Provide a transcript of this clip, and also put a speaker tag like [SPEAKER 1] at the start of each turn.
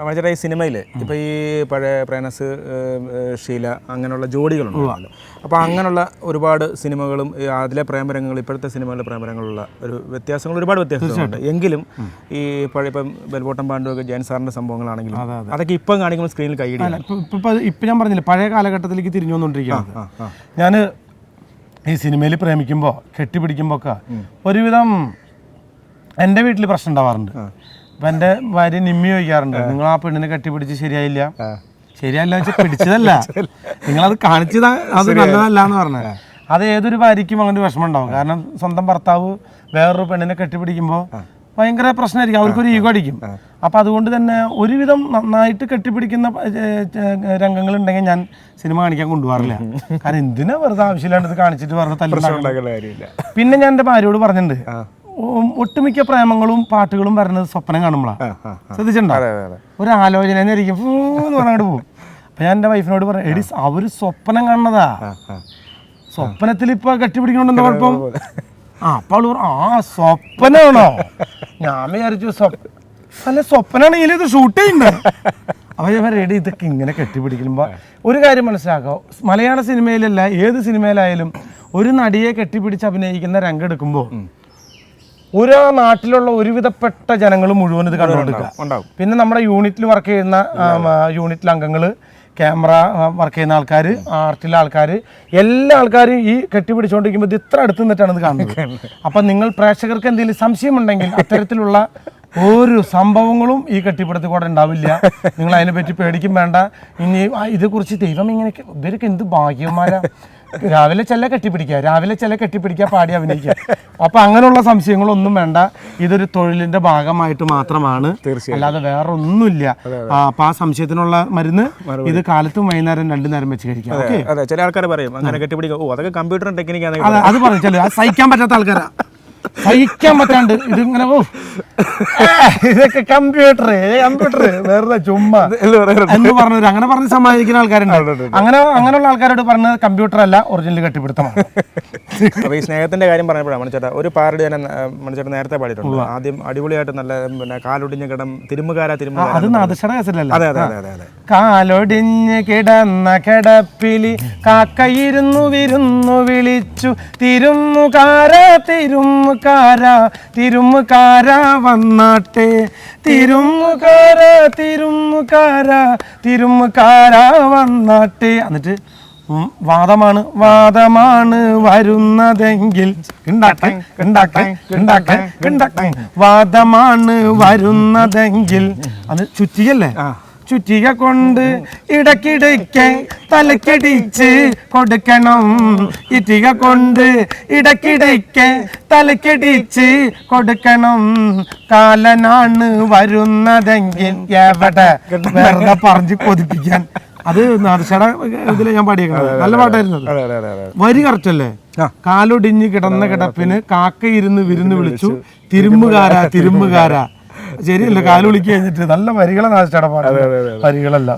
[SPEAKER 1] വളരെ ഈ സിനിമയിൽ ഇപ്പോൾ ഈ പഴയ പ്രേനസ് ഷീല അങ്ങനെയുള്ള ജോഡികളുണ്ടല്ലോ. അപ്പോൾ അങ്ങനെയുള്ള ഒരുപാട് സിനിമകളും അതിലെ പ്രേമരംഗങ്ങൾ ഇപ്പോഴത്തെ സിനിമകളിലെ പ്രേമരംഗങ്ങളുള്ള ഒരു വ്യത്യാസങ്ങൾ ഒരുപാട് വ്യത്യാസങ്ങളുണ്ട്. എങ്കിലും ഈ പഴയ ഇപ്പം ബെൽബോട്ടം പാണ്ഡുവൊക്കെ ജയൻ സാറിൻ്റെ സംഭവങ്ങളാണെങ്കിലും അതൊക്കെ ഇപ്പം കാണിക്കുമ്പോൾ സ്ക്രീനിൽ കൈയിടില്ല.
[SPEAKER 2] ഇപ്പം ഞാൻ പറഞ്ഞില്ല, പഴയ കാലഘട്ടത്തിലേക്ക് തിരിഞ്ഞു വന്നുകൊണ്ടിരിക്കുകയാണ്. ഞാൻ ഈ സിനിമയിൽ പ്രേമിക്കുമ്പോൾ കെട്ടിപ്പിടിക്കുമ്പോൾ ഒക്കെ ഒരുവിധം എൻ്റെ വീട്ടിൽ പ്രശ്നം ഉണ്ടാവാറുണ്ട്. അപ്പം എൻ്റെ ഭാര്യ നിമ്മി ചോദിക്കാറുണ്ട്, നിങ്ങൾ ആ പെണ്ണിനെ കെട്ടിപ്പിടിച്ച് ശരിയായില്ല വെച്ചാൽ പിടിച്ചതല്ല, നിങ്ങളത് കാണിച്ചതാ, അത് നല്ലതല്ല എന്ന് പറഞ്ഞത്. അത് ഏതൊരു ഭാര്യയ്ക്കും അങ്ങനെ വിഷമം ഉണ്ടാവും. കാരണം സ്വന്തം ഭർത്താവ് വേറൊരു പെണ്ണിനെ കെട്ടിപ്പിടിക്കുമ്പോൾ ഭയങ്കര പ്രശ്നമായിരിക്കും, അവർക്കൊരു ഈഗോ അടിക്കും. അപ്പം അതുകൊണ്ട് തന്നെ ഒരുവിധം നന്നായിട്ട് കെട്ടിപ്പിടിക്കുന്ന രംഗങ്ങളുണ്ടെങ്കിൽ ഞാൻ സിനിമ കാണിക്കാൻ കൊണ്ടുപോകാറില്ല. കാരണം എന്തിനാ വെറുതെ ആവശ്യമില്ലാണ്ട് കാണിച്ചിട്ട് വെറുതെ തല്ലുണ്ടാക്കില്ല. പിന്നെ ഞാൻ എൻ്റെ ഭാര്യയോട് പറഞ്ഞിട്ടുണ്ട്, ഒട്ടുമിക്ക പ്രേമങ്ങളും പാട്ടുകളും വരുന്നത് സ്വപ്നം കാണുമ്പോഴാണ്. ശ്രദ്ധിച്ചിട്ടുണ്ടോ? ഒരു ആലോചന ഇരിക്കും എന്ന് പറഞ്ഞങ്ങോട്ട് പോകും. അപ്പം ഞാൻ എൻ്റെ വൈഫിനോട് പറഞ്ഞു, എടി അവർ സ്വപ്നം കാണുന്നതാ, സ്വപ്നത്തിൽ ഇപ്പോൾ കെട്ടിപ്പിടിക്കണമെന്ന് കുഴപ്പം. അപ്പോൾ അവള് പറഞ്ഞു, സ്വപ്നമാണോ? ഞാൻ വിചാരിച്ചു അല്ല, സ്വപ്നാണെങ്കിൽ ഇത് ഷൂട്ട് ചെയ്യുന്നുണ്ട്. അപ്പോൾ ഞാൻ റെഡി ഇതൊക്കെ ഇങ്ങനെ കെട്ടിപ്പിടിക്കുമ്പോൾ ഒരു കാര്യം മനസ്സിലാക്കുക, മലയാള സിനിമയിലല്ല ഏത് സിനിമയിലായാലും ഒരു നടിയെ കെട്ടിപ്പിടിച്ച് അഭിനയിക്കുന്ന രംഗം എടുക്കുമ്പോൾ ഒരു നാട്ടിലുള്ള ഒരുവിധപ്പെട്ട ജനങ്ങൾ മുഴുവൻ ഇത് കണ്ടുകൊണ്ടിരിക്കുക. പിന്നെ നമ്മുടെ യൂണിറ്റിൽ വർക്ക് ചെയ്യുന്ന യൂണിറ്റിലെ അംഗങ്ങൾ, ക്യാമറ വർക്ക് ചെയ്യുന്ന ആൾക്കാർ, ആർട്ടിലെ ആൾക്കാർ, എല്ലാ ആൾക്കാരും ഈ കെട്ടിപ്പിടിച്ചുകൊണ്ടിരിക്കുമ്പോൾ ഇത് ഇത്ര അടുത്ത് നിന്നിട്ടാണ് ഇത് കാണുന്നത്. അപ്പം നിങ്ങൾ പ്രേക്ഷകർക്ക് എന്തെങ്കിലും സംശയമുണ്ടെങ്കിൽ അത്തരത്തിലുള്ള ഒരു സംഭവങ്ങളും ഈ കെട്ടിപ്പിടുത്തത്തിൽ കൂടെ ഉണ്ടാവില്ല. നിങ്ങൾ അതിനെപ്പറ്റി പേടിക്കും വേണ്ട. ഇനി ഇതേക്കുറിച്ച് ദൈവം ഇങ്ങനെ ഇവരൊക്കെ എന്ത് ഭാഗ്യവന്മാരാ, രാവിലെ ചില കെട്ടിപ്പിടിക്കുക പാടി അഭിനയിക്കുക. അപ്പൊ അങ്ങനെയുള്ള സംശയങ്ങളൊന്നും വേണ്ട. ഇതൊരു തൊഴിലിന്റെ ഭാഗമായിട്ട് മാത്രമാണ്, അല്ലാതെ വേറെ ഒന്നുമില്ല. അപ്പൊ ആ സംശയത്തിനുള്ള മരുന്ന് ഇത് കാലത്തും വൈകുന്നേരം 2 നേരം വെച്ച് കഴിക്കാം.
[SPEAKER 1] ചില ആൾക്കാർ പറയും അങ്ങനെ കെട്ടിപ്പിടിക്കുക, അതൊക്കെ കമ്പ്യൂട്ടർ ടെക്നിക്കാണ്.
[SPEAKER 2] അത് പറഞ്ഞു, അത് സഹിക്കാൻ പറ്റാത്ത ആൾക്കാരാ, സഹിക്കാൻ പറ്റാണ്ട് ഇതിങ്ങനെ ഇതൊക്കെ കമ്പ്യൂട്ടർ വേറെ ചുമ്മാ എന്ന് പറഞ്ഞത് അങ്ങനെ പറഞ്ഞ് സമ്മാനിക്കുന്ന ആൾക്കാരുണ്ട്. അങ്ങനെയുള്ള ആൾക്കാരോട് പറഞ്ഞത് കമ്പ്യൂട്ടർ അല്ല, ഒറിജിനൽ കെട്ടിപ്പിടുത്തമാണ്.
[SPEAKER 1] അപ്പോൾ ഈ സ്നേഹത്തിന്റെ കാര്യം പറഞ്ഞപ്പോഴാണ് മണിച്ചേട്ടാ ഒരു പാരഡി തന്നെ മണിച്ചേട്ടൻ നേരത്തെ പാടിയിട്ടുണ്ട്. ആദ്യം അടിപൊളിയായിട്ട് നല്ല പിന്നെ കാലൊടിഞ്ഞ് കിടം തിരുമുകാര
[SPEAKER 2] അത് നാദശയുടെ കേസല്ലേ? കാലൊടിഞ്ഞ് കിടന്ന കിടപ്പിലി കാക്കയിരുന്നു വിരുന്നു വിളിച്ചു, തിരുമുകാര വന്നാട്ടെ, തിരുമുകാര വന്നാട്ടെ. എന്നിട്ട് വാദമാണ് വരുന്നതെങ്കിൽ വാദമാണ് വരുന്നതെങ്കിൽ അത് ചുറ്റികല്ലേ, ചുറ്റിക കൊണ്ട് ഇടയ്ക്കിടയ്ക്ക് തലക്കടിച്ച് കൊടുക്കണം, ഇറ്റിക കൊണ്ട് ഇടയ്ക്കിടയ്ക്ക് തലക്കടിച്ച് കൊടുക്കണം, കാലനാണ് വരുന്നതെങ്കിൽ എവിടെ വെറുതെ പറഞ്ഞ് കൊതിപ്പിക്കാൻ. അത് നാദശയുടെ ഇതില് ഞാൻ പാടിയേക്കുന്നത് നല്ല പാട്ടായിരുന്നത്. വരി കറക്റ്റല്ലേ? കാലൊടിഞ്ഞ് കിടന്ന കിടപ്പിന് കാക്കയിരുന്ന് വിരുന്ന് വിളിച്ചു, തിരുമുകാര ശരിയല്ല, കാല് വിളിക്ക് കഴിഞ്ഞിട്ട് നല്ല വരികളെ നാദശയുടെ പാട്ട്, വരികളല്ല.